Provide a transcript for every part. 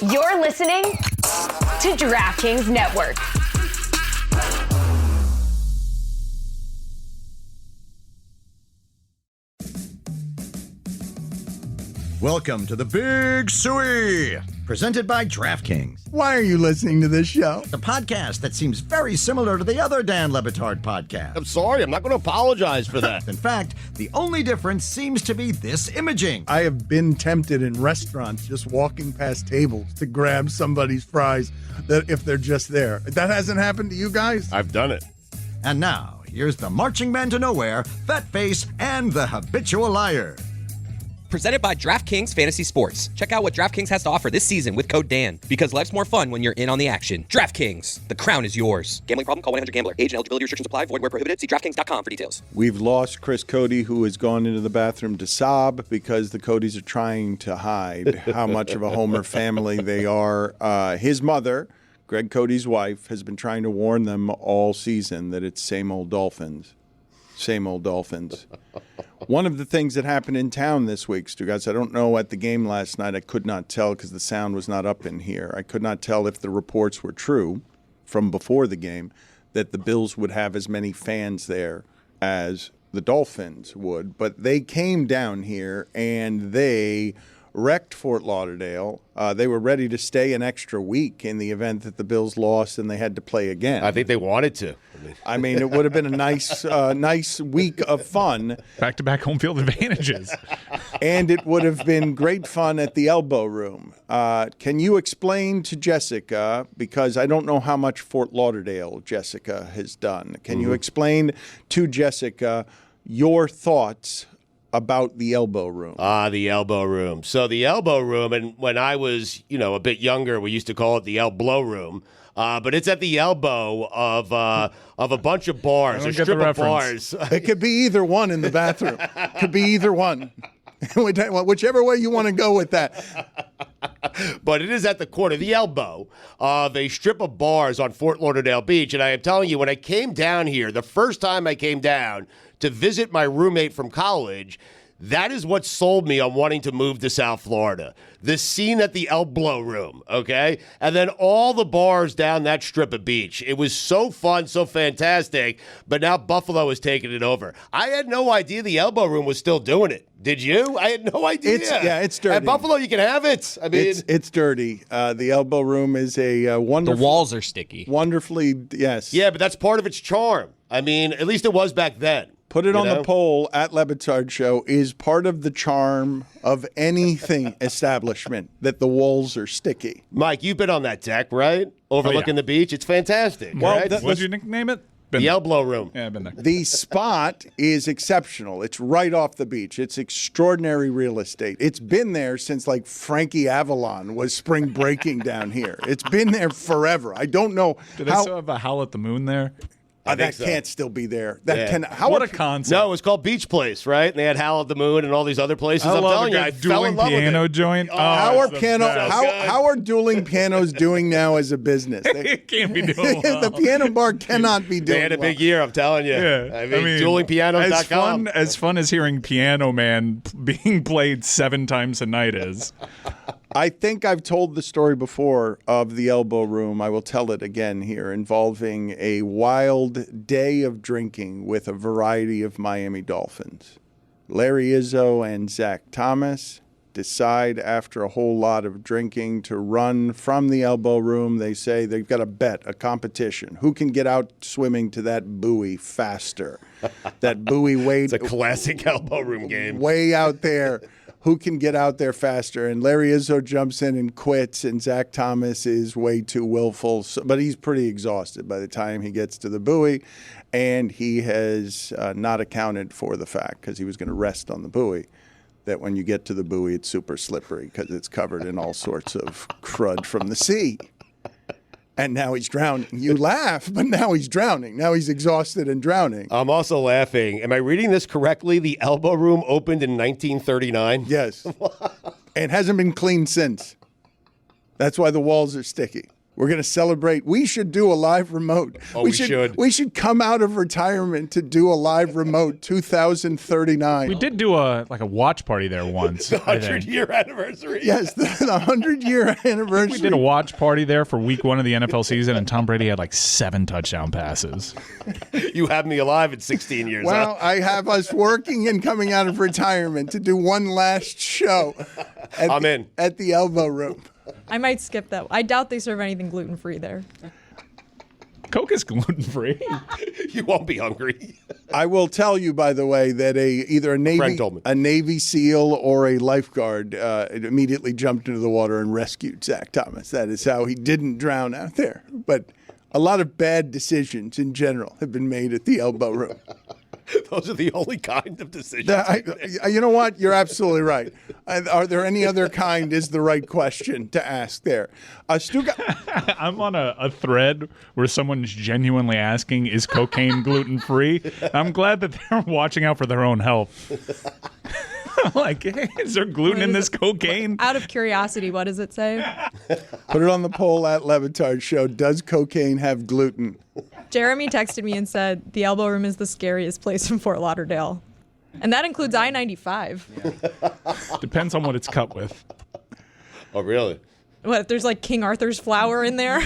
You're listening to DraftKings Network. Welcome to the Big Suey, presented by DraftKings. Why are you listening to this show? The podcast that seems very similar to the other Dan Le Batard podcast. I'm sorry, I'm not going to apologize for that. In fact, the only difference seems to be this imaging. I have been tempted in restaurants just walking past tables to grab somebody's fries that if they're just there. That hasn't happened to you guys? I've done it. And now, here's the marching man to nowhere, Fat Face, and the habitual liar. Presented by DraftKings Fantasy Sports. Check out what DraftKings has to offer this season with code DAN, because life's more fun when you're in on the action. DraftKings, the crown is yours. Gambling problem? Call 1-800-GAMBLER. Age and eligibility restrictions apply. Void where prohibited. See DraftKings.com for details. We've lost Chris Cody, who has gone into the bathroom to sob because the Codys are trying to hide how much of a Homer family they are. His mother, Greg Cody's wife, has been trying to warn them all season that it's same old Dolphins. Same old Dolphins. One of the things that happened in town this week, Stugotz, I don't know at the game last night. I could not tell because the sound was not up in here. I could not tell if the reports were true from before the game that the Bills would have as many fans there as the Dolphins would. But they came down here and they wrecked Fort Lauderdale. They were ready to stay an extra week in the event that the Bills lost and they had to play again. I think they wanted to. I mean, it would have been a nice week of fun. Back-to-back home field advantages. And it would have been great fun at the Elbo Room. Can you explain to Jessica, because I don't know how much Fort Lauderdale Jessica has done. Can you explain to Jessica your thoughts about the Elbo Room? The Elbo Room. So the Elbo Room, and when I was, a bit younger, we used to call it the Elblow Room. But it's at the elbow of a bunch of bars, a strip of bars. It could be either one in the bathroom. Could be either one. Whichever way you want to go with that. But it is at the corner, the elbow of a strip of bars on Fort Lauderdale Beach. And I am telling you, when I came down here, the first time I came down to visit my roommate from college, that is what sold me on wanting to move to South Florida. The scene at the Elblow Room, okay? And then all the bars down that strip of beach. It was so fun, so fantastic, but now Buffalo is taking it over. I had no idea the Elbow Room was still doing it. Did you? I had no idea. It's dirty. At Buffalo, you can have it. I mean, it's dirty. The Elbow Room is a wonderful. The walls are sticky. Wonderfully, yes. Yeah, but that's part of its charm. I mean, at least it was back then. Put it on the poll at Le Batard Show. Is part of the charm of anything establishment that the walls are sticky? Mike, you've been on that deck, right? Overlooking the beach. It's fantastic. Well, right? What did you nickname it? The Elblow Room. Yeah, I've been there. The spot is exceptional. It's right off the beach. It's extraordinary real estate. It's been there since like Frankie Avalon was spring breaking down here. It's been there forever. I don't know. Do they still have a Howl at the Moon there? That can't still be there. What a concept. No, it was called Beach Place, right? And they had Howl at the Moon and all these other places. I'm telling you, I fell in love with it. piano joint. How are dueling pianos doing now as a business? It can't be doing well. The piano bar cannot be doing They had a big year, I'm telling you. Yeah. I mean duelingpianos.com. As fun as hearing Piano Man being played 7 times a night is. I think I've told the story before of the Elbow Room. I will tell it again here, involving a wild day of drinking with a variety of Miami Dolphins. Larry Izzo and Zach Thomas decide after a whole lot of drinking to run from the Elbow Room. They say they've got a bet, a competition. Who can get out swimming to that buoy faster? That buoy It's a classic Elbow Room game. Way out there. Who can get out there faster? And Larry Izzo jumps in and quits, and Zach Thomas is way too willful. But he's pretty exhausted by the time he gets to the buoy, and he has not accounted for the fact, because he was going to rest on the buoy, that when you get to the buoy, it's super slippery because it's covered in all sorts of crud from the sea. And now he's drowning. You laugh, but now he's drowning. Now he's exhausted and drowning. I'm also laughing. Am I reading this correctly? The Elbow Room opened in 1939? Yes. And hasn't been cleaned since. That's why the walls are sticky. We're going to celebrate. We should do a live remote. Oh, we should. We should come out of retirement to do a live remote 2039. We did do a watch party there once. The 100-year anniversary. Yes, the 100-year anniversary. We did a watch party there for week 1 of the NFL season, and Tom Brady had like 7 touchdown passes. You have me alive at 16 years. Well, I have us working and coming out of retirement to do one last show. I'm in. At the Elbo Room. I might skip that. I doubt they serve anything gluten-free there. Coke is gluten-free. You won't be hungry. I will tell you, by the way, that either a Navy SEAL or a lifeguard immediately jumped into the water and rescued Zach Thomas. That is how he didn't drown out there. But a lot of bad decisions in general have been made at the Elbo Room. Those are the only kind of decisions. You know what? You're absolutely right. Are there any other kind is the right question to ask there. I'm on a thread where someone's genuinely asking, is cocaine gluten-free? I'm glad that they're watching out for their own health. I'm like, hey, is there gluten in this cocaine? Out of curiosity, what does it say? Put it on the poll at Levitard Show. Does cocaine have gluten? Jeremy texted me and said, the Elbo Room is the scariest place in Fort Lauderdale. And that includes I-95. Depends on what it's cut with. Oh, really? What, if there's like King Arthur's flour in there?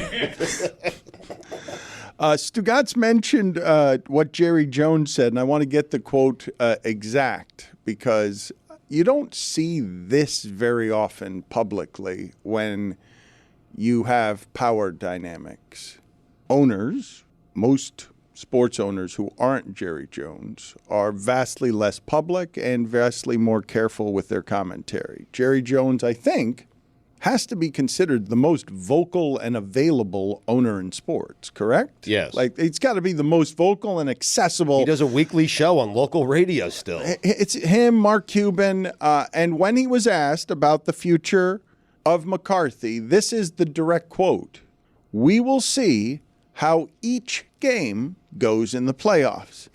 Stugotz mentioned what Jerry Jones said, and I want to get the quote exact because you don't see this very often publicly when you have power dynamics. Owners, most sports owners who aren't Jerry Jones, are vastly less public and vastly more careful with their commentary. Jerry Jones, I think, has to be considered the most vocal and available owner in sports, correct? Yes. Like, it's got to be the most vocal and accessible. He does a weekly show on local radio still. It's him, Mark Cuban, and when he was asked about the future of McCarthy, this is the direct quote. "We will see how each game goes in the playoffs,"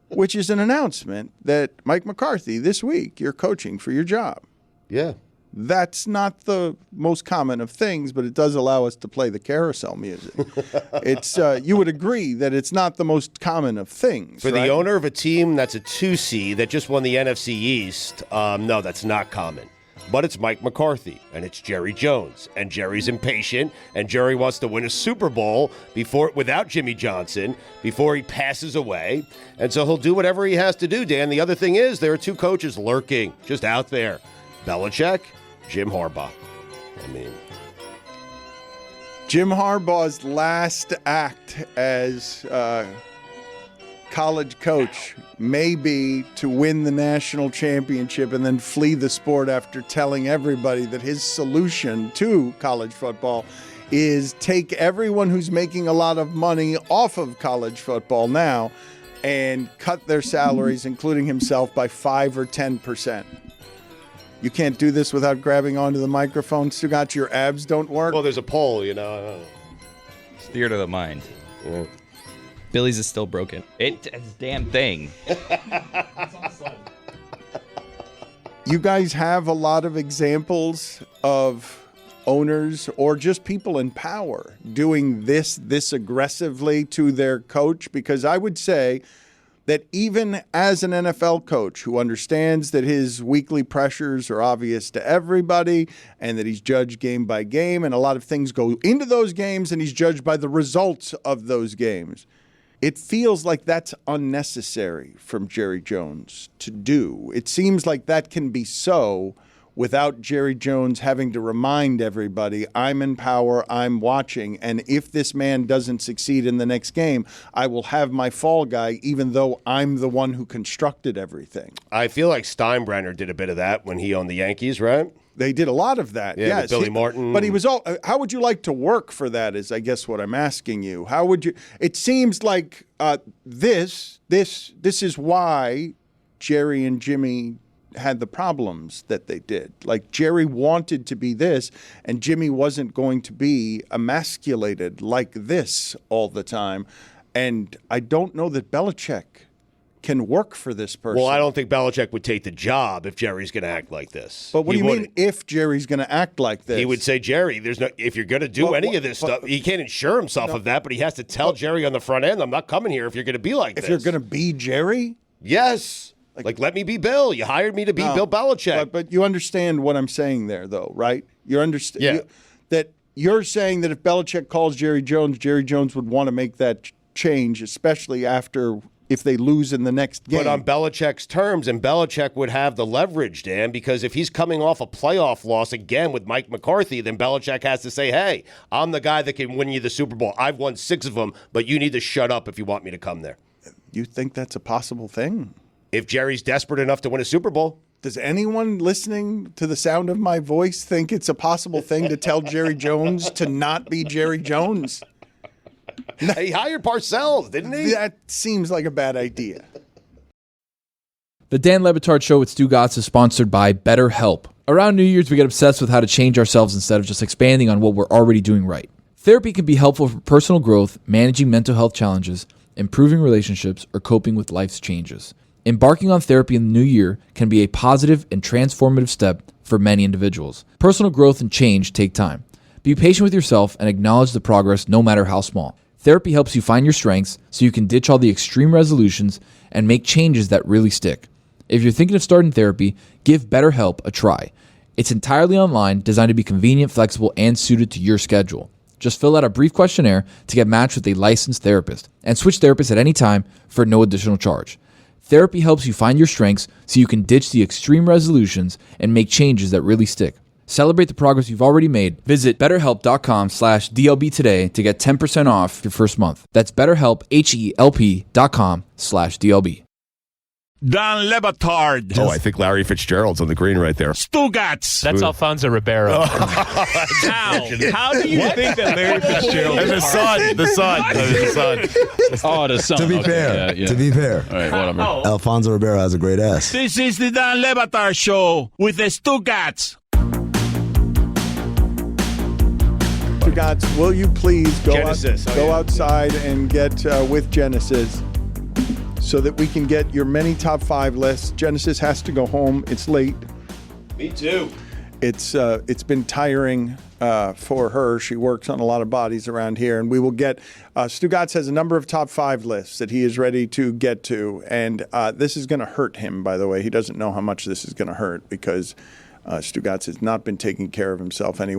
which is an announcement that Mike McCarthy, this week, you're coaching for your job. Yeah. That's not the most common of things, but it does allow us to play the carousel music. It's you would agree that it's not the most common of things. For right? the owner of a team that's a 2C that just won the NFC East, no, that's not common. But it's Mike McCarthy, and it's Jerry Jones, and Jerry's impatient, and Jerry wants to win a Super Bowl without Jimmy Johnson before he passes away, and so he'll do whatever he has to do, Dan. The other thing is there are 2 coaches lurking just out there, Belichick, Jim Harbaugh. I mean, Jim Harbaugh's last act as college coach may be to win the national championship and then flee the sport after telling everybody that his solution to college football is take everyone who's making a lot of money off of college football now and cut their salaries, including himself, by 5 or 10%. You can't do this without grabbing onto the microphone. Stugotz, your abs don't work. well, there's a poll, you know. It's theater of the mind. Yeah. Billy's is still broken. It's a damn thing. You guys have a lot of examples of owners or just people in power doing this aggressively to their coach, because I would say that even as an NFL coach who understands that his weekly pressures are obvious to everybody and that he's judged game by game and a lot of things go into those games and he's judged by the results of those games, it feels like that's unnecessary from Jerry Jones to do. It seems like that can be so without Jerry Jones having to remind everybody, I'm in power, I'm watching, and if this man doesn't succeed in the next game, I will have my fall guy, even though I'm the one who constructed everything. I feel like Steinbrenner did a bit of that when he owned the Yankees, right? They did a lot of that, yeah, yes. With Billy Martin. But he was all. How would you like to work for that? Is I guess what I'm asking you. How would you? It seems like this is why Jerry and Jimmy had the problems that they did. Like Jerry wanted to be this, and Jimmy wasn't going to be emasculated like this all the time. And I don't know that Belichick can work for this person. Well, I don't think Belichick would take the job if Jerry's going to act like this. But what do you mean if Jerry's going to act like this? He would say, Jerry, if you're going to do any of this stuff, he can't insure himself of that, but he has to tell Jerry on the front end, I'm not coming here if you're going to be like this. If you're going to be Jerry? Yes. Like, let me be Bill. You hired me to be Bill Belichick. But you understand what I'm saying there, though, right? You understand that you're saying that if Belichick calls Jerry Jones would want to make that change, especially if they lose in the next game. But on Belichick's terms, and Belichick would have the leverage, Dan, because if he's coming off a playoff loss again with Mike McCarthy, then Belichick has to say, hey, I'm the guy that can win you the Super Bowl. I've won 6 of them, but you need to shut up if you want me to come there. You think that's a possible thing? If Jerry's desperate enough to win a Super Bowl. Does anyone listening to the sound of my voice think it's a possible thing to tell Jerry Jones to not be Jerry Jones? He hired Parcells, didn't he? That seems like a bad idea. The Dan Le Batard Show with Stugotz is sponsored by BetterHelp. Around New Year's, we get obsessed with how to change ourselves instead of just expanding on what we're already doing right. Therapy can be helpful for personal growth, managing mental health challenges, improving relationships, or coping with life's changes. Embarking on therapy in the new year can be a positive and transformative step for many individuals. Personal growth and change take time. Be patient with yourself and acknowledge the progress no matter how small. Therapy helps you find your strengths so you can ditch all the extreme resolutions and make changes that really stick. If you're thinking of starting therapy, give BetterHelp a try. It's entirely online, designed to be convenient, flexible, and suited to your schedule. Just fill out a brief questionnaire to get matched with a licensed therapist and switch therapists at any time for no additional charge. Therapy helps you find your strengths so you can ditch the extreme resolutions and make changes that really stick. Celebrate the progress you've already made. Visit BetterHelp.com/DLB today to get 10% off your first month. That's BetterHelp, HELP.com/DLB. Dan Le Batard. Oh, I think Larry Fitzgerald's on the green right there. Stugotz. That's Alfonso Ribeiro. How do you think that Larry Fitzgerald and the son. Oh, the son. To be fair. To be fair. All right, whatever. Alfonso Ribeiro has a great ass. This is the Dan Le Batard Show with the Stugotz. Stugotz, will you please go Genesis. outside and get with Genesis so that we can get your many top 5 lists? Genesis has to go home. It's late. Me too. It's been tiring for her. She works on a lot of bodies around here, and we will get. Stugotz has a number of top 5 lists that he is ready to get to, and this is going to hurt him. By the way, he doesn't know how much this is going to hurt because Stugotz has not been taking care of himself in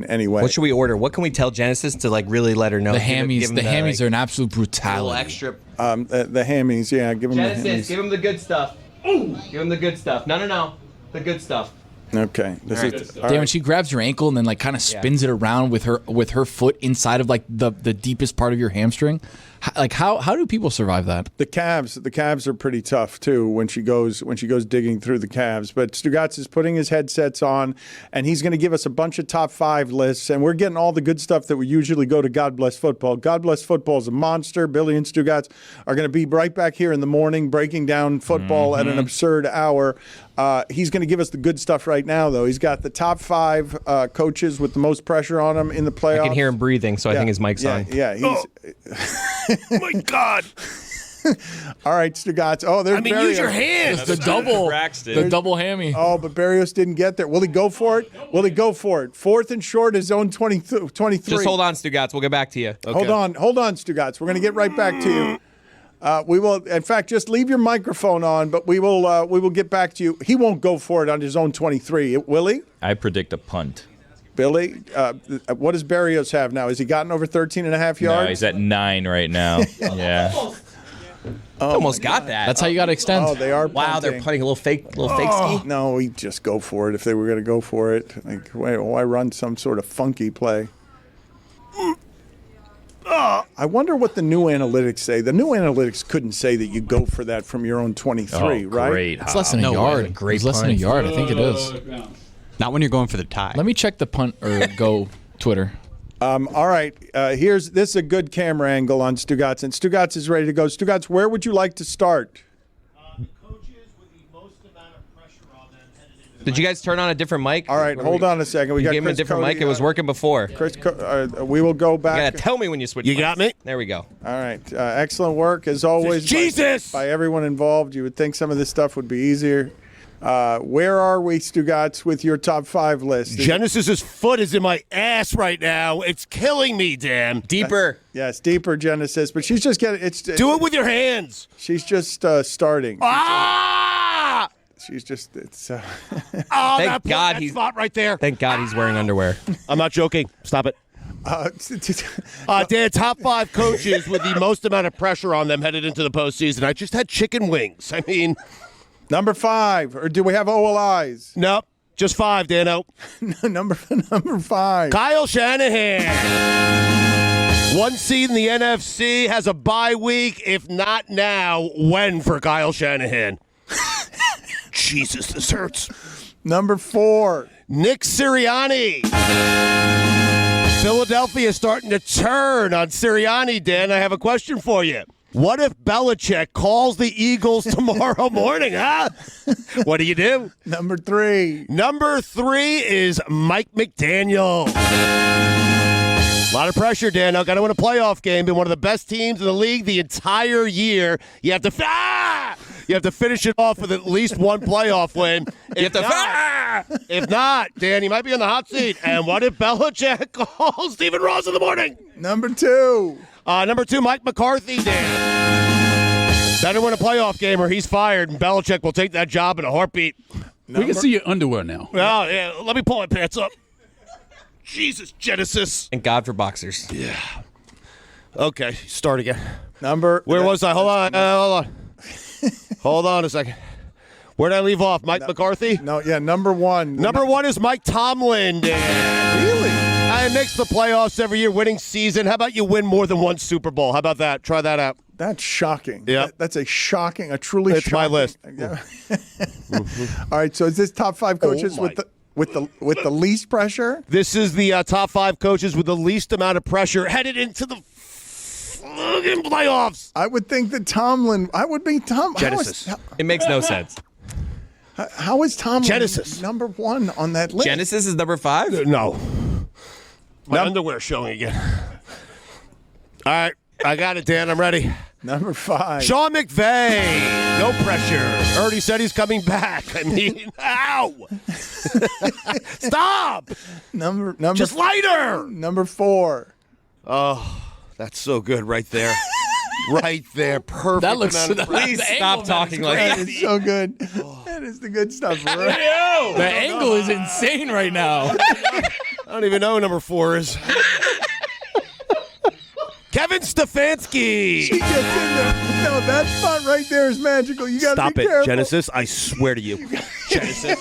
any way. What should we order? What can we tell Genesis to really let her know? The hammies are an absolute brutality. Extra. The hammies, yeah. Give him Genesis, the hammies. give him the good stuff. Ooh. Give him the good stuff. No. The good stuff. Okay. When she grabs your ankle and then kind of spins it around with her foot inside of the deepest part of your hamstring. How do people survive that? The calves are pretty tough too when she goes digging through the calves. But Stugotz is putting his headsets on, and he's going to give us a bunch of top 5 lists, and we're getting all the good stuff that we usually go to God Bless Football. God Bless Football is a monster. Billy and Stugotz are going to be right back here in the morning breaking down football at an absurd hour. He's going to give us the good stuff right now, though. He's got the top 5 coaches with the most pressure on them in the playoffs. I can hear him breathing, so I think his mic's on. Yeah, he's. My God. All right, Stugotz. Oh, there's Barrios. Use your hands. The double hammy. Oh, but Barrios didn't get there. Will he go for it? 4th and short is zone 23. Just hold on, Stugotz. We'll get back to you. Okay. Hold on, Stugotz. We're going to get right back to you. We will, in fact, just leave your microphone on, but we will get back to you. He won't go for it on his own 23, will he? I predict a punt. Billy, what does Barrios have now? Has he gotten over 13.5 yards? No, he's at 9 right now. Yeah. Almost got that. That's how you got to extend. Oh, they are. Wow, punting. they're putting a little fake ski. No, he'd just go for it if they were going to go for it. Why run some sort of funky play? I wonder what the new analytics say. The new analytics couldn't say that you go for that from your own 23, right? Great. It's less than a yard. It's less than a yard. I think it is. Not when you're going for the tie. Let me check the punt or go Twitter. All right. This is a good camera angle on Stugotz, and Stugotz is ready to go. Stugotz, where would you like to start? The coaches with the most amount of pressure on them headed into Did you guys turn on a different mic? All right, hold on a second. We You got gave him a Chris different Cody, mic. It was working before. We will go You back. gotta tell me when you switch. You mics. got me? There we go. All right. Excellent work, as always. Jesus! By everyone involved. You would think some of this stuff would be easier. Where are we, Stugotz, with your top 5 list? Genesis's foot is in my ass right now. It's killing me, Dan. Deeper. Yes, deeper, Genesis. But she's just getting Do it with your hands. She's just starting. Ah! She's just Oh, Thank God that he's spot right there. Thank God he's wearing underwear. I'm not joking. Stop it. Dan, top 5 coaches with the most amount of pressure on them headed into the postseason. I just had chicken wings. I mean, number 5, or do we have OLIs? Nope, just 5, Dano. number 5. Kyle Shanahan. 1 seed in the NFC, has a bye week. If not now, when for Kyle Shanahan? Jesus, this hurts. Number 4. Nick Sirianni. Philadelphia is starting to turn on Sirianni, Dan. I have a question for you. What if Belichick calls the Eagles tomorrow morning, huh? What do you do? Number 3. Number 3 is Mike McDaniel. A lot of pressure, Dan. Now, got to win a playoff game. Been one of the best teams in the league the entire year. You have to finish it off with at least one playoff win. If not, Dan, you might be on the hot seat. And what if Belichick calls Stephen Ross in the morning? Number 2. Number 2, Mike McCarthy, Dan. Better win a playoff game or he's fired, and Belichick will take that job in a heartbeat. We can see your underwear now. Oh, yeah. Let me pull my pants up. Jesus, Genesis. Thank God for boxers. Yeah. Okay, start again. Where was I? Hold on. Hold on a second. Where did I leave off? Mike McCarthy? No, yeah, number 1. Number 1 is Mike Tomlin. Dan. Really? I mix the playoffs every year, winning season. How about you win more than one Super Bowl? How about that? Try that out. That's shocking. Yeah. That's a truly It's shocking. my list. Yeah. All right, so is this top 5 coaches with the least pressure? This is the top 5 coaches with the least amount of pressure headed into the fucking playoffs. I would think that Tomlin. I would be Tom. Genesis. It makes no sense. How is Tomlin Genesis number 1 on that list? Genesis is number 5? No. My underwear showing again. All right, I got it, Dan. I'm ready. Number 5. Sean McVay. No pressure. Already said he's coming back. I mean, ow. Stop. Number. Just lighter. Number 4. Oh, that's so good right there. Right there. Perfect. That looks. amount of pressure. Please stop talking like That that. is so good. That is the good stuff. Right? The angle is insane right now. I don't even know who number 4 is. Kevin Stefanski. She gets in there. No, that spot right there is magical. You got to Stop be it, careful. Genesis. I swear to you. Genesis.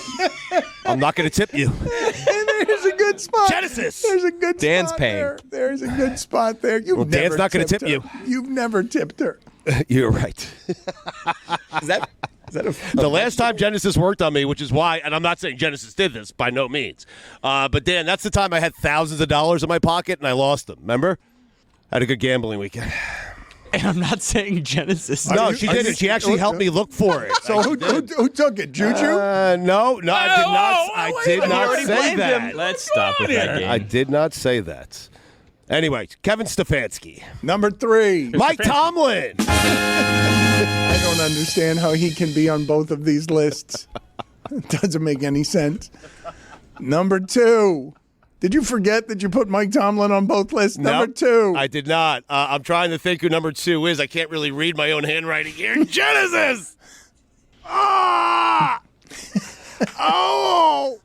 I'm not going to tip you. And there's a good spot. Genesis. There's a good Dan's spot paying. there. There's a good spot there. You've Dan's never not gonna tipped tip you. her. You've never tipped her. You're right. Is that The last time Genesis worked on me, which is why, and I'm not saying Genesis did this, by no means. But, Dan, that's the time I had thousands of dollars in my pocket and I lost them. Remember? I had a good gambling weekend. And I'm not saying Genesis. No, she didn't. She actually helped me look for it. So who took it? Juju? No, I did not say that. Let's stop with that game. I did not say that. Anyway, Kevin Stefanski. Number 3. Mike Tomlin. I don't understand how he can be on both of these lists. It doesn't make any sense. Number 2. Did you forget that you put Mike Tomlin on both lists? Number 2. I did not. I'm trying to think who number 2 is. I can't really read my own handwriting here. Genesis! Ah! Oh!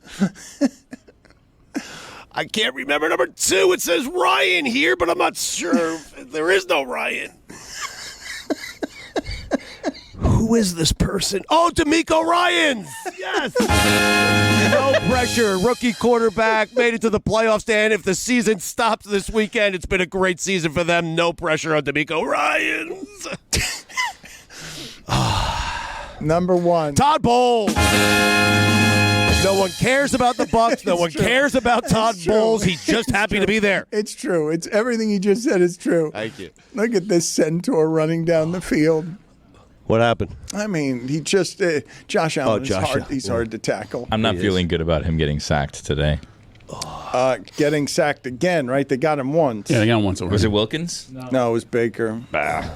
I can't remember number 2. It says Ryan here, but I'm not sure. There is no Ryan. Who is this person? Oh, D'Amico Ryans. Yes. No pressure. Rookie quarterback made it to the playoffs. Dan, if the season stops this weekend, it's been a great season for them. No pressure on D'Amico Ryans. Number 1. Todd Bowles. No one cares about the Bucs. No one cares about Todd Bowles. He's just happy to be there. It's true. It's everything he just said is true. Thank you. Look at this centaur running down the field. What happened? I mean, he just Josh Allen. He's hard to tackle. I'm not feeling good about him getting sacked today. Getting sacked again, right? They got him once. Yeah, they got him once already. Was it Wilkins? No, it was Baker. Wow.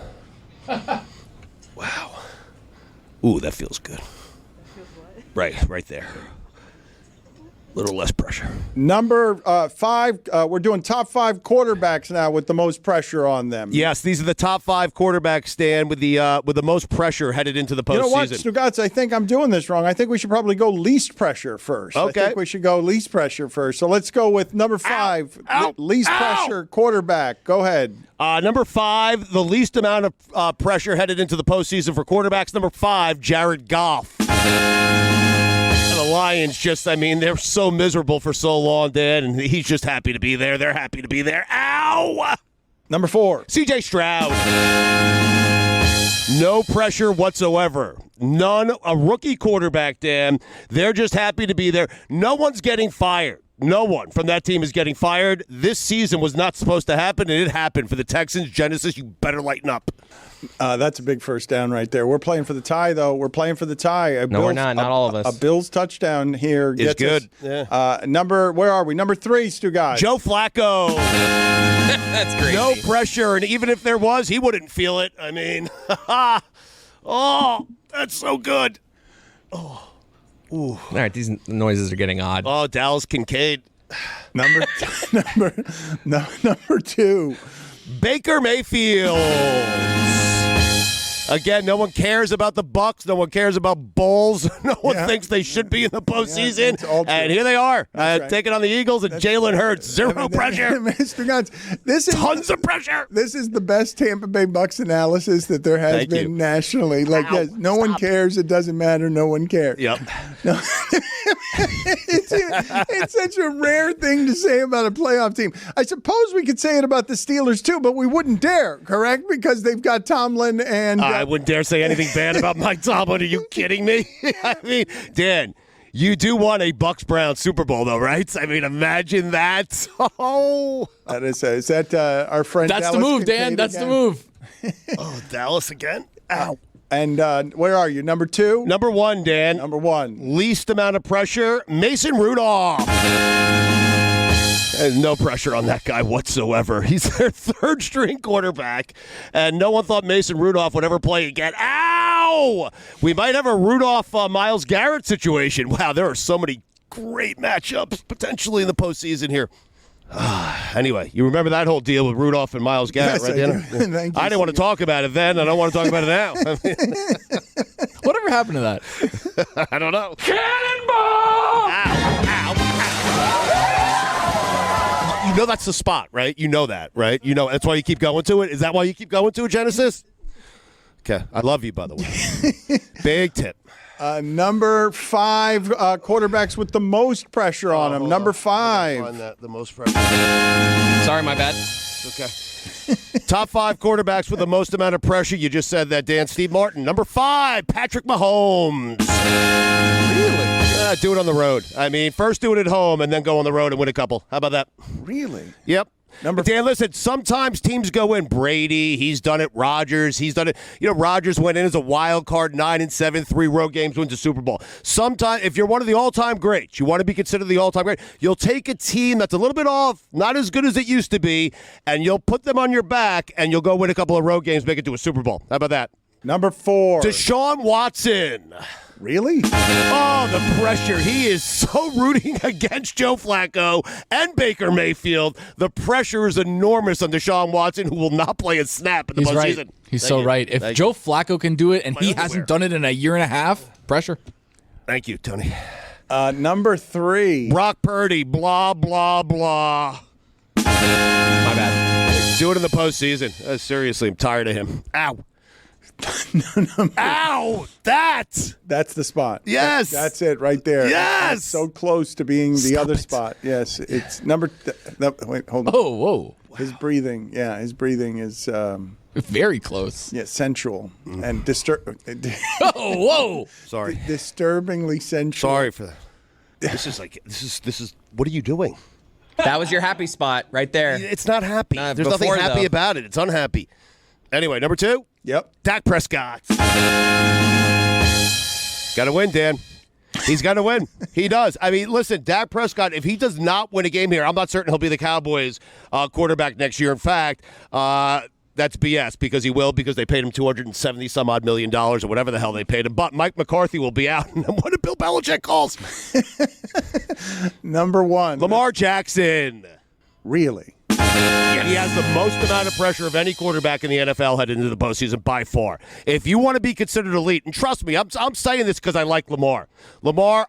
Ooh, that feels good. Right there. A little less pressure. Number 5, we're doing top 5 quarterbacks now with the most pressure on them. Yes, these are the top 5 quarterbacks, Stan, with the most pressure headed into the postseason. You know what, Stugotz? I think I'm doing this wrong. I think we should probably go least pressure first. Okay. I think we should go least pressure first. So let's go with number 5, least pressure quarterback. Go ahead. Number 5, the least amount of pressure headed into the postseason for quarterbacks. Number 5, Jared Goff. The Lions they're so miserable for so long, Dan, and he's just happy to be there. They're happy to be there. Ow! Number 4. C.J. Stroud. No pressure whatsoever. None. A rookie quarterback, Dan. They're just happy to be there. No one's getting fired. No one from that team is getting fired. This season was not supposed to happen, and it happened for the Texans. Genesis, you better lighten up. That's a big first down right there. We're playing for the tie, though. We're playing for the tie. We're not. Not all of us. A Bills touchdown here is gets good. us. Where are we? Number 3, Stugotz. Joe Flacco. That's crazy. No pressure, and even if there was, he wouldn't feel it. I mean, oh, that's so good. Oh. Ooh. All right, these noises are getting odd. Oh, Dallas Kincaid. Number 2. Baker Mayfield. Again, no one cares about the Bucks. No one cares about Bulls. No one thinks they should be in the postseason. And here they are, taking on the Eagles and Jalen Hurts. Zero pressure. Mr. Guns, this is tons of pressure. This is the best Tampa Bay Bucks analysis that there has been nationally. Like, no one cares. It doesn't matter. No one cares. Yep. No. It's such a rare thing to say about a playoff team. I suppose we could say it about the Steelers too, but we wouldn't dare, correct? Because they've got Tomlin and I wouldn't dare say anything bad about Mike Tomlin. Are you kidding me? I mean, Dan, you do want a Bucks-Browns Super Bowl, though, right? I mean, imagine that. Oh, is that our friend? That's Dallas the move, Kincaid Dan. That's again? the move. Oh, Dallas again. Ow. And where are you? Number 2? Number 1, Dan. Number 1. Least amount of pressure, Mason Rudolph. And no pressure on that guy whatsoever. He's their third-string quarterback, and no one thought Mason Rudolph would ever play again. Ow! We might have a Rudolph-Myles Garrett situation. Wow, there are so many great matchups potentially in the postseason here. Anyway, you remember that whole deal with Rudolph and Myles Garrett, right, Dan? Thank you, I didn't want to talk about it then. I don't want to talk about it now. Whatever happened to that? I don't know. Cannonball! Ow, ow, ow. You know that's the spot, right? You know that, right? You know that's why you keep going to it? Is that why you keep going to it, Genesis? Okay. I love you, by the way. Big tip. Number 5 quarterbacks with the most pressure on them. Number 5. The most pressure. Sorry, my bad. Okay. Top 5 quarterbacks with the most amount of pressure. You just said that, Dan. Steve Martin. Number 5, Patrick Mahomes. Really? Do it on the road. I mean, first do it at home and then go on the road and win a couple. How about that? Really? Yep. Dan, listen, sometimes teams go in. Brady, he's done it. Rodgers, he's done it. You know, Rodgers went in as a wild card, 9-7, 3 road games, wins a Super Bowl. Sometimes, if you're one of the all-time greats, you want to be considered the all-time great, you'll take a team that's a little bit off, not as good as it used to be, and you'll put them on your back, and you'll go win a couple of road games, make it to a Super Bowl. How about that? Number 4. Deshaun Watson. Really? Oh, the pressure. He is so rooting against Joe Flacco and Baker Mayfield. The pressure is enormous on Deshaun Watson, who will not play a snap in the postseason. Right. He's so right. If Joe Flacco can do it and he hasn't done it in a year and a half, pressure. Thank you, Tony. Number 3. Brock Purdy, blah, blah, blah. My bad. Do it in the postseason. Seriously, I'm tired of him. Ow. Ow! That's the spot. Yes, that's it right there. Yes, that's so close to being the other spot. Yes, it's number. Wait, hold on. Oh, whoa! His breathing, his breathing is very close. Yeah, sensual and Oh, whoa! Sorry, disturbingly sensual. Sorry for that. This is. What are you doing? That was your happy spot right there. It's not happy. There's nothing happy about it. It's unhappy. Anyway, number 2. Yep. Dak Prescott. Got to win, Dan. He's got to win. He does. I mean, listen, Dak Prescott, if he does not win a game here, I'm not certain he'll be the Cowboys quarterback next year. In fact, that's BS because he will, because they paid him $270-some-odd million or whatever the hell they paid him. But Mike McCarthy will be out. And what did Bill Belichick calls? Number 1. Lamar Jackson. Really? He has the most amount of pressure of any quarterback in the NFL heading into the postseason by far. If you want to be considered elite, and trust me, I'm saying this because I like Lamar. Lamar,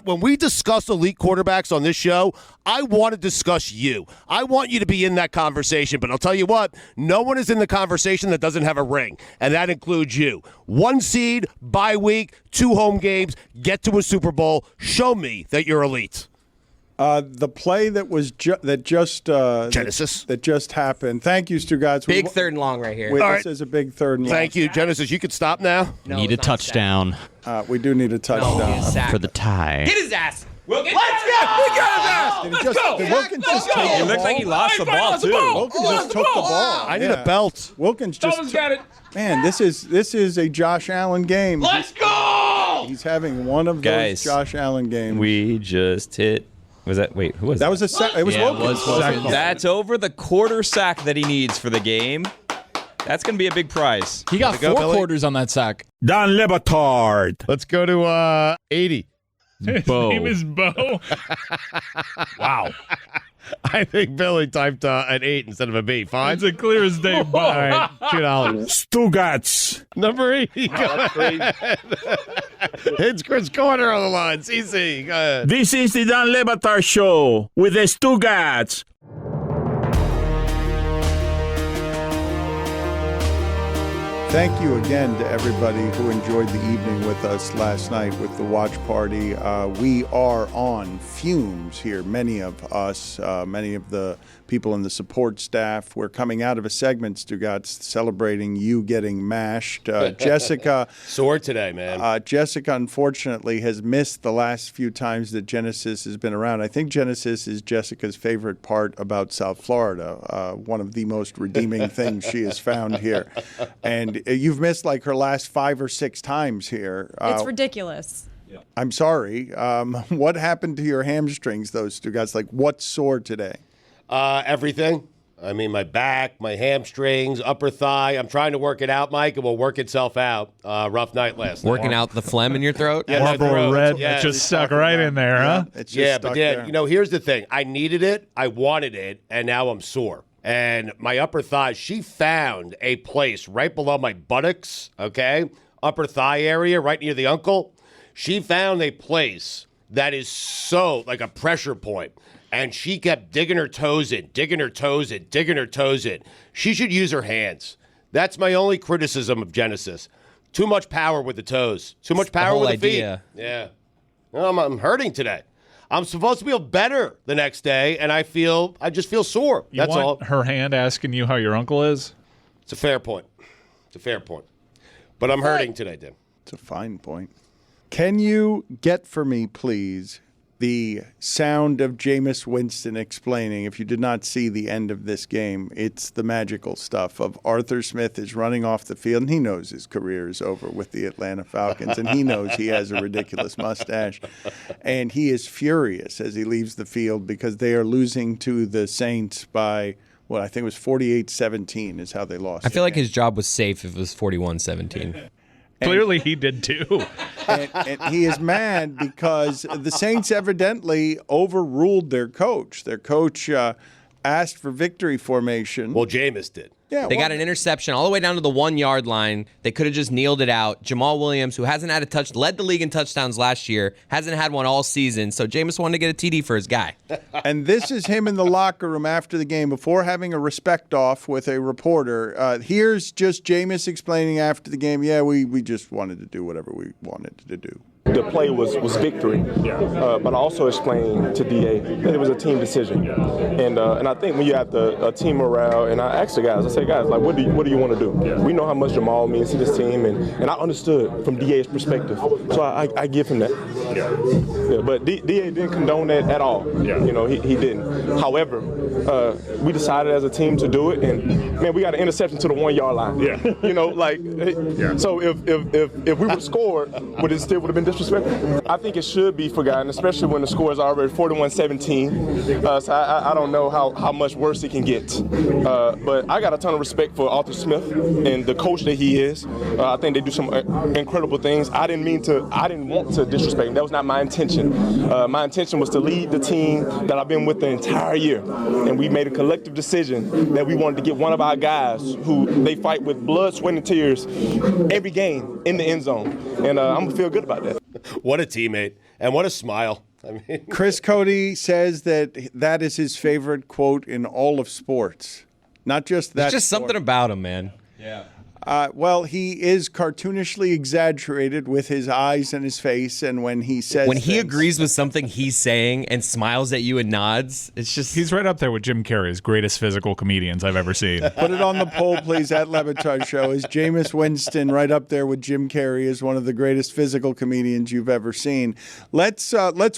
when we discuss elite quarterbacks on this show, I want to discuss you. I want you to be in that conversation. But I'll tell you what, no one is in the conversation that doesn't have a ring, and that includes you. 1 seed, bye week, 2 home games, get to a Super Bowl. Show me that you're elite. The play that was Genesis that just happened. Thank you, Stugotz. Big 3rd and long right here. This is a big 3rd and long. Thank you, Genesis. You can stop now. No, Need a touchdown. We do need a touchdown For the tie. Hit his ass. Let's go! Did Wilkins just take the It ball? looks like he lost the ball, too. Wilkins just took the ball. I need a belt. Wilkins just got it. Man, this is a Josh Allen game. Let's go! He's having one of Guys, those Josh Allen games. We just hit. Was that? Wait, who was that? That was a sack. It was Wilkins. That's over the quarter sack that he needs for the game. That's going to be a big prize. He got 4 quarters on that sack. Don Le Batard. Let's go to 80. His Bo. name is Bo. Wow. I think Billy typed an 8 instead of a B. Fine. It's a clear as day. All right, $2. Stugotz. Number 80. It's Chris Corner on the line. CC, go ahead. This is the Don Le Batard Show with the Stugotz. Thank you again to everybody who enjoyed the evening with us last night with the watch party. We are on fumes here, many of us, many of the people in the support staff. We're coming out of a segment, Stugotz, celebrating you getting mashed. Jessica. Sore today, man. Jessica, unfortunately, has missed the last few times that Genesis has been around. I think Genesis is Jessica's favorite part about South Florida, one of the most redeeming things she has found here. And you've missed like her last 5 or 6 times here. It's ridiculous. I'm sorry. What happened to your hamstrings, those Stugotz? Like, what's sore today? Everything. I mean, my back, my hamstrings, upper thigh. I'm trying to work it out, Mike. It will work itself out. Rough night last night. Working out the phlegm in your throat? Yeah, my Marlboro throat. Red Yeah, just stuck right in there, huh? It's just Yeah, stuck but Dan, there. you know, here's the thing. I needed it, I wanted it, and now I'm sore. And my upper thigh, she found a place right below my buttocks, okay? Upper thigh area, right near the ankle. She found a place that is so, like a pressure point. And she kept digging her toes in, digging her toes in, digging her toes in. She should use her hands. That's my only criticism of Genesis. Too much power with the toes. Too much power with the feet. Yeah. I'm hurting today. I'm supposed to feel better the next day, and I just feel sore. You That's want all. her hand asking you how your uncle is? It's a fair point. But I'm hurting today, Dan. It's a fine point. Can you get for me, please, the sound of Jameis Winston explaining, if you did not see the end of this game, it's the magical stuff of Arthur Smith is running off the field, and he knows his career is over with the Atlanta Falcons, and he knows he has a ridiculous mustache. And he is furious as he leaves the field because they are losing to the Saints by, I think it was 48-17 is how they lost. I feel like his job was safe if it was 41-17. Clearly he did too. And he is mad because the Saints evidently overruled their coach. Their coach asked for victory formation. Well, Jameis did. Yeah, They got an interception all the way down to the 1-yard line. They could have just kneeled it out. Jamal Williams, who hasn't had a touch, led the league in touchdowns last year, hasn't had one all season. So Jameis wanted to get a TD for his guy. And this is him in the locker room after the game before having a respect off with a reporter. Here's just Jameis explaining after the game, we just wanted to do whatever we wanted to do. The play was victory, but I also explained to DA that it was a team decision, and I think when you have a team morale, and I asked the guys, I said, guys, like, what do you want to do? We know how much Jamal means to this team, and I understood from DA's perspective, so I give him that. But DA didn't condone that at all. You know, he didn't. However, we decided as a team to do it, and man, we got an interception to the 1 yard line. You know, like, so if we would have scored, would it still would have been disrespectful? I think it should be forgotten, especially when the score is already 41-17. So I don't know how much worse it can get. But I got a ton of respect for Arthur Smith and the coach that he is. I think they do some incredible things. I didn't want to disrespect him. That was not my intention. My intention was to lead the team that I've been with the entire year. And we made a collective decision that we wanted to get one of our guys who they fight with blood, sweat, and tears every game in the end zone. And I'm going to feel good about that. What a teammate, and what a smile. I mean, Chris Cody says that is his favorite quote in all of sports. Not just that. There's just something about him, man. Yeah. Well, he is cartoonishly exaggerated with his eyes and his face, and when he says he agrees with something he's saying and smiles at you and nods, it's just he's right up there with Jim Carrey's greatest physical comedians I've ever seen. Put it on the poll, please, at Le Batard Show. Is Jameis Winston right up there with Jim Carrey as one of the greatest physical comedians you've ever seen? Let's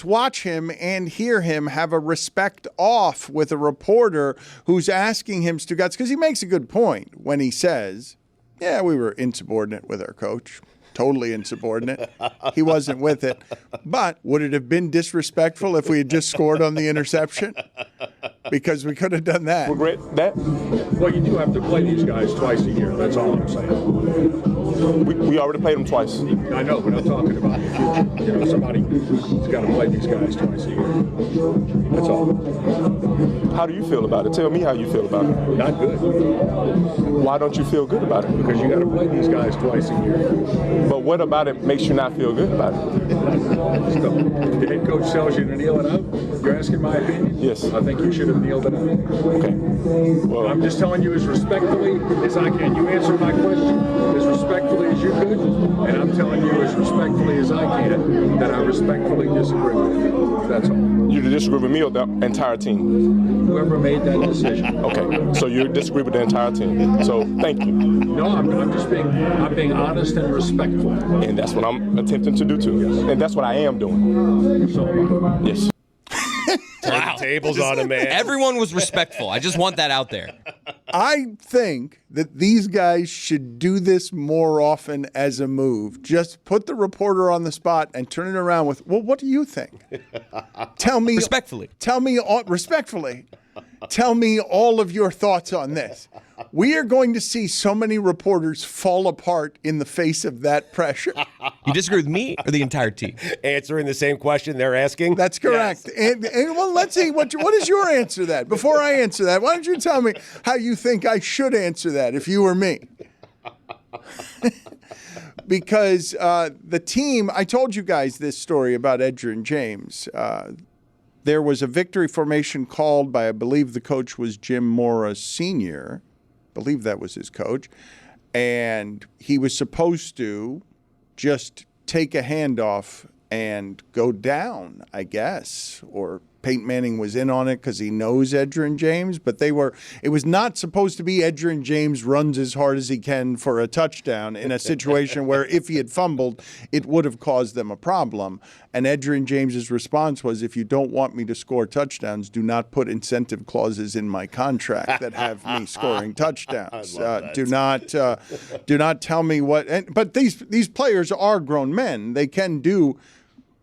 watch him and hear him have a respect off with a reporter who's asking him, Stugotz, because he makes a good point when he says, yeah, we were insubordinate with our coach. Totally insubordinate. He wasn't with it. But would it have been disrespectful if we had just scored on the interception? Because we could have done that. Regret that? Well, you do have to play these guys twice a year. That's all I'm saying. We already played them twice. I know, but I'm talking about the future. You know, somebody's got to play these guys twice a year. That's all. How do you feel about it? Tell me how you feel about it. Not good. Why don't you feel good about it? Because you got to play these guys twice a year. But what about it makes you not feel good about it? The head coach tells you to kneel it out. You're asking my opinion? Yes. I think you should have kneeled it out. Okay. Well, I'm just telling you as respectfully as I can. You answer my question as respectfully as you could, and I'm telling you as respectfully as I can that I respectfully disagree with you. That's all. You disagree with me or the entire team? Whoever made that decision. Okay. So you disagree with the entire team. So thank you. No, I'm just being honest and respectful. And that's what I'm attempting to do too. Yes. And that's what I am doing. So, yes. Turn the tables on him, man. Everyone was respectful. I just want that out there. I think that these guys should do this more often as a move. Just put the reporter on the spot and turn it around with, well, what do you think? Tell me respectfully. Respectfully. Tell me all of your thoughts on this. We are going to see so many reporters fall apart in the face of that pressure. You disagree with me or the entire team? Answering the same question they're asking? That's correct. Yes. And well, let's see, what is your answer to that? Before I answer that, why don't you tell me how you think I should answer that if you were me? Because the team, I told you guys this story about Edgerrin James. There was a victory formation called by, I believe the coach was Jim Mora Sr., I believe that was his coach, and he was supposed to just take a handoff and go down, I guess, or Peyton Manning was in on it because he knows Edgerrin James, but it was not supposed to be Edgerrin James runs as hard as he can for a touchdown in a situation where if he had fumbled, it would have caused them a problem. And Edgerrin James's response was, if you don't want me to score touchdowns, do not put incentive clauses in my contract that have me scoring touchdowns. Do not tell me what. But these players are grown men. They can do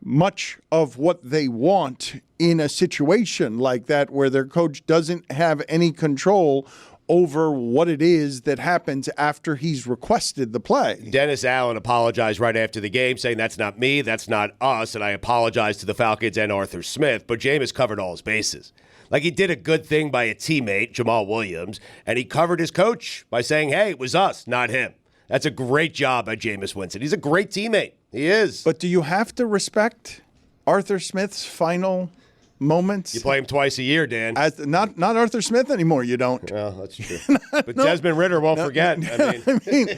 much of what they want in a situation like that where their coach doesn't have any control over what it is that happens after he's requested the play. Dennis Allen apologized right after the game, saying that's not me, that's not us, and I apologize to the Falcons and Arthur Smith, but Jameis covered all his bases. Like, he did a good thing by a teammate, Jamal Williams, and he covered his coach by saying, hey, it was us, not him. That's a great job by Jameis Winston. He's a great teammate. He is. But do you have to respect Arthur Smith's final moments? You play him twice a year, Dan. Not Arthur Smith anymore, you don't. Well, that's true. But Desmond Ritter won't forget. I mean,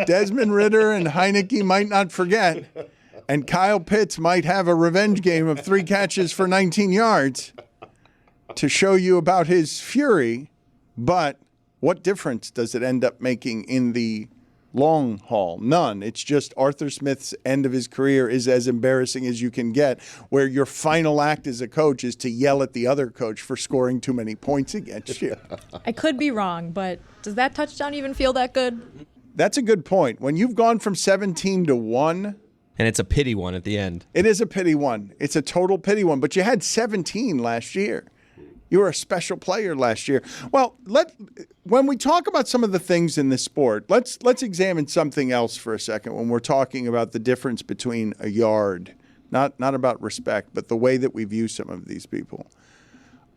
Desmond Ritter and Heineke might not forget. And Kyle Pitts might have a revenge game of 3 catches for 19 yards to show you about his fury. But what difference does it end up making in the long haul? None. It's just Arthur Smith's end of his career is as embarrassing as you can get, where your final act as a coach is to yell at the other coach for scoring too many points against you. I could be wrong, but does that touchdown even feel that good? That's a good point. When you've gone from 17-1, and it's a pity one at the end. It is a pity one. It's a total pity one. But you had 17 last year. You were a special player last year. Well, when we talk about some of the things in this sport, let's examine something else for a second when we're talking about the difference between a yard, not about respect, but the way that we view some of these people.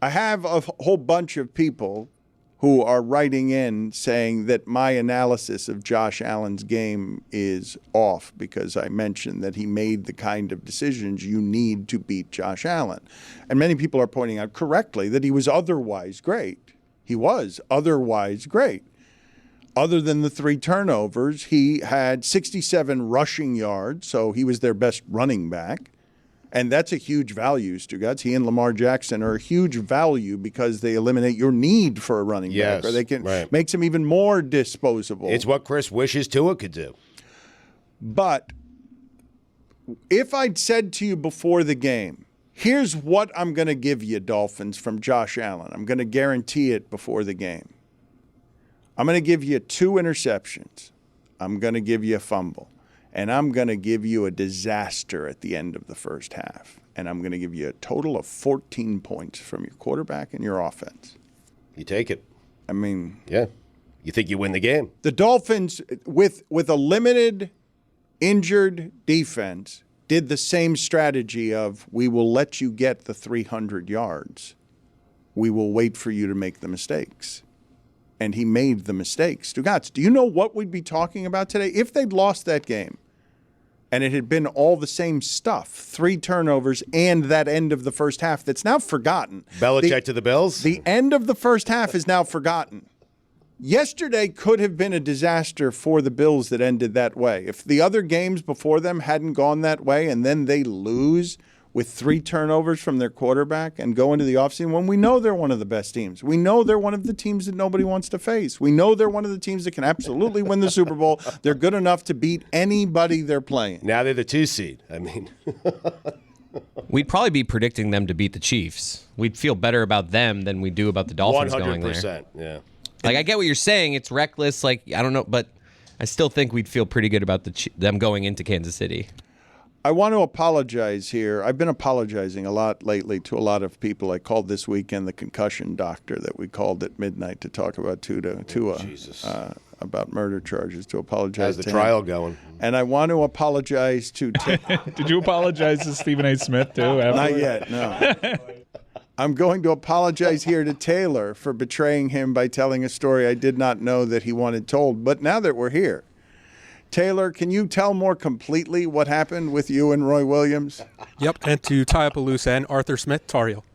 I have a whole bunch of people who are writing in saying that my analysis of Josh Allen's game is off because I mentioned that he made the kind of decisions you need to beat Josh Allen. And many people are pointing out correctly that he was otherwise great. He was otherwise great. Other than the 3 turnovers, he had 67 rushing yards, so he was their best running back. And that's a huge value, Stugotz. He and Lamar Jackson are a huge value because they eliminate your need for a running back, or they can makes him even more disposable. It's what Chris wishes Tua could do. But if I'd said to you before the game, here's what I'm going to give you, Dolphins, from Josh Allen. I'm going to guarantee it before the game. I'm going to give you 2 interceptions. I'm going to give you a fumble. And I'm going to give you a disaster at the end of the first half. And I'm going to give you a total of 14 points from your quarterback and your offense. You take it. I mean... Yeah. You think you win the game. The Dolphins, with a limited, injured defense, did the same strategy of, we will let you get the 300 yards. We will wait for you to make the mistakes. And he made the mistakes. Stugotz, do you know what we'd be talking about today? If they'd lost that game, and it had been all the same stuff, 3 turnovers and that end of the first half that's now forgotten. Belichick to the Bills? The end of the first half is now forgotten. Yesterday could have been a disaster for the Bills that ended that way. If the other games before them hadn't gone that way and then they lose with 3 turnovers from their quarterback and go into the offseason when we know they're one of the best teams. We know they're one of the teams that nobody wants to face. We know they're one of the teams that can absolutely win the Super Bowl. They're good enough to beat anybody they're playing. Now they're the 2 seed. I mean... We'd probably be predicting them to beat the Chiefs. We'd feel better about them than we do about the Dolphins 100%, going there. Yeah. Like, I get what you're saying. It's reckless. Like, I don't know, but I still think we'd feel pretty good about them going into Kansas City. I want to apologize here. I've been apologizing a lot lately to a lot of people. I called this weekend the concussion doctor that we called at midnight to talk about Tua about murder charges, to apologize How's the to trial him. going? And I want to apologize to... Did you apologize to Stephen A. Smith, too? Not yet, no. I'm going to apologize here to Taylor for betraying him by telling a story I did not know that he wanted told. But now that we're here, Taylor, can you tell more completely what happened with you and Roy Williams? Yep, and to tie up a loose end, Arthur Smith, Tar Heel.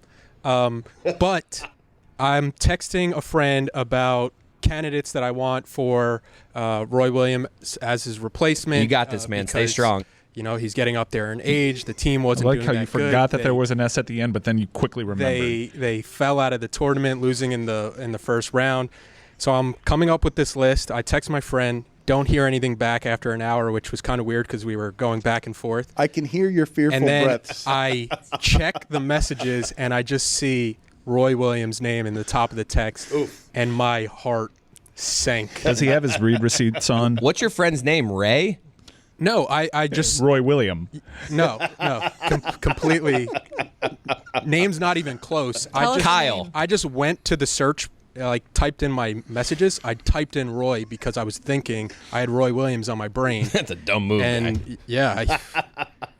But I'm texting a friend about candidates that I want for Roy Williams as his replacement. You got this, man. Stay strong. You know, he's getting up there in age. The team wasn't I like doing how that you forgot good. that there was an S at the end, but then you quickly remembered. They fell out of the tournament, losing in the first round. So I'm coming up with this list. I text my friend. Don't hear anything back after an hour, which was kind of weird because we were going back and forth. I can hear your fearful and then breaths. I check the messages, and I just see Roy Williams' name in the top of the text, and my heart sank. Does he have his read receipts on? What's your friend's name, Ray? No, I just... Roy William. No, completely. Name's not even close. Kyle. I just went to the search, typed in my messages. I typed in Roy because I was thinking I had Roy Williams on my brain. That's a dumb move, and man. Yeah,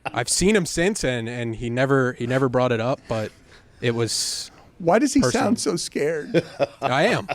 I've seen him since, and he never brought it up, but it was... Why does he sound so scared? I am.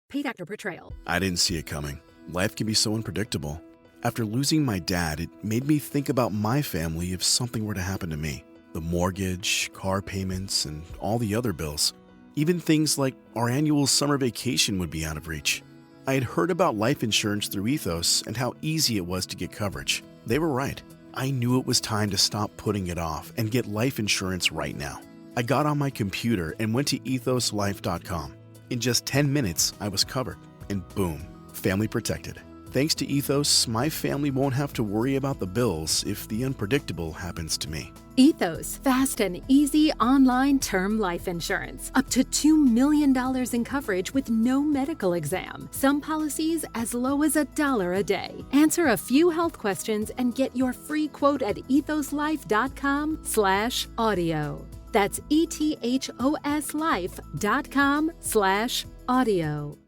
Paid actor portrayal. I didn't see it coming. Life can be so unpredictable. After losing my dad, it made me think about my family if something were to happen to me. The mortgage, car payments, and all the other bills. Even things like our annual summer vacation would be out of reach. I had heard about life insurance through Ethos and how easy it was to get coverage. They were right. I knew it was time to stop putting it off and get life insurance right now. I got on my computer and went to ethoslife.com. In just 10 minutes, I was covered. And boom, family protected. Thanks to Ethos, my family won't have to worry about the bills if the unpredictable happens to me. Ethos, fast and easy online term life insurance. Up to $2 million in coverage with no medical exam. Some policies as low as $1 a day. Answer a few health questions and get your free quote at ethoslife.com/audio. That's ethoslife.com/audio.